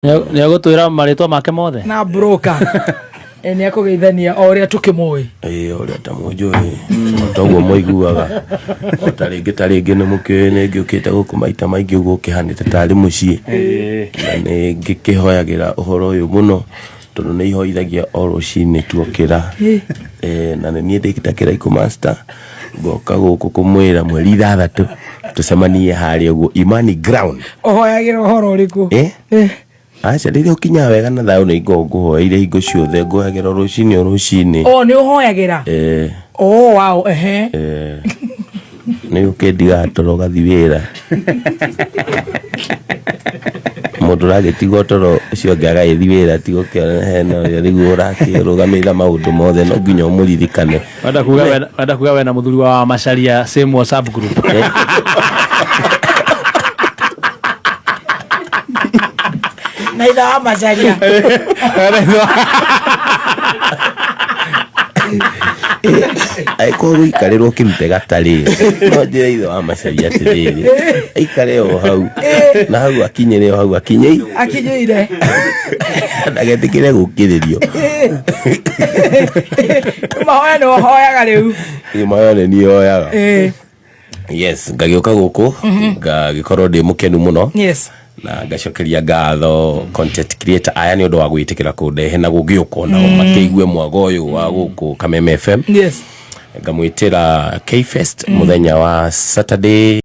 Nĩ agũtwĩra marĩtwa make mothe na broker nĩ akũgeithania o ũrĩa tũkĩmũĩ ũrĩa tamũnjũĩ toguo mũiguaga tarĩngĩ nĩ mũkĩũĩ nĩ ngĩũkĩte gũkũ maita maingĩ ũguo ũkĩhanĩte tarĩ mũciĩ na nĩ ngĩkĩhoyagĩra ũhoro ũyũ mũno tondũ nĩ ihoithagia o rũcinĩ tuokĩra na nĩ niĩ ndĩkĩta kĩraikũ master ngoka gũkũ kũmwĩra mweri 6 tũcemanie harĩa ũguo Imani Ground. ũhoyagĩra ũhoro ũrĩkũ? Acha rĩrĩa ũkinya wega na thayũ nĩ ngũhoeire hingo ciothe ngũhagĩra rũcinĩ nĩ ũhoyagĩra wow nĩ ũkĩndiga toro gathi wĩra mũndũ ragĩtigwo toro ũcio ngagagĩthi wĩra tigo kĩona hena rĩguo ũrakĩrũgamĩrĩra maũndũ mothe no nginya ũmũririkane. Wenda kuga wena mũthuri wa Macharia same WhatsApp group na itha wa Macharia aĩkorwo gũikarĩrwo kĩrute gatarĩ no njĩra ithe wa Macharia atĩrĩrĩ aikare o hau na hau akinyĩre o hau akinyĩire ndagetĩkĩre gũkĩrĩrio mahoya nĩ ũhoyaga rĩu? Mahoya nĩ niĩ hoyaga yes ngagĩũka gũkũ ngagĩkorwo ndĩ mũkenu mũno na ngacokeria ngatho content creator aya nĩ ũndũ wa gwĩtĩkĩra kũndehe na gũgĩũka nao makĩigue mwago ũyũ wa gũkũ Kameme FM ngamwĩtĩra K-Fest mũthenya wa Saturday.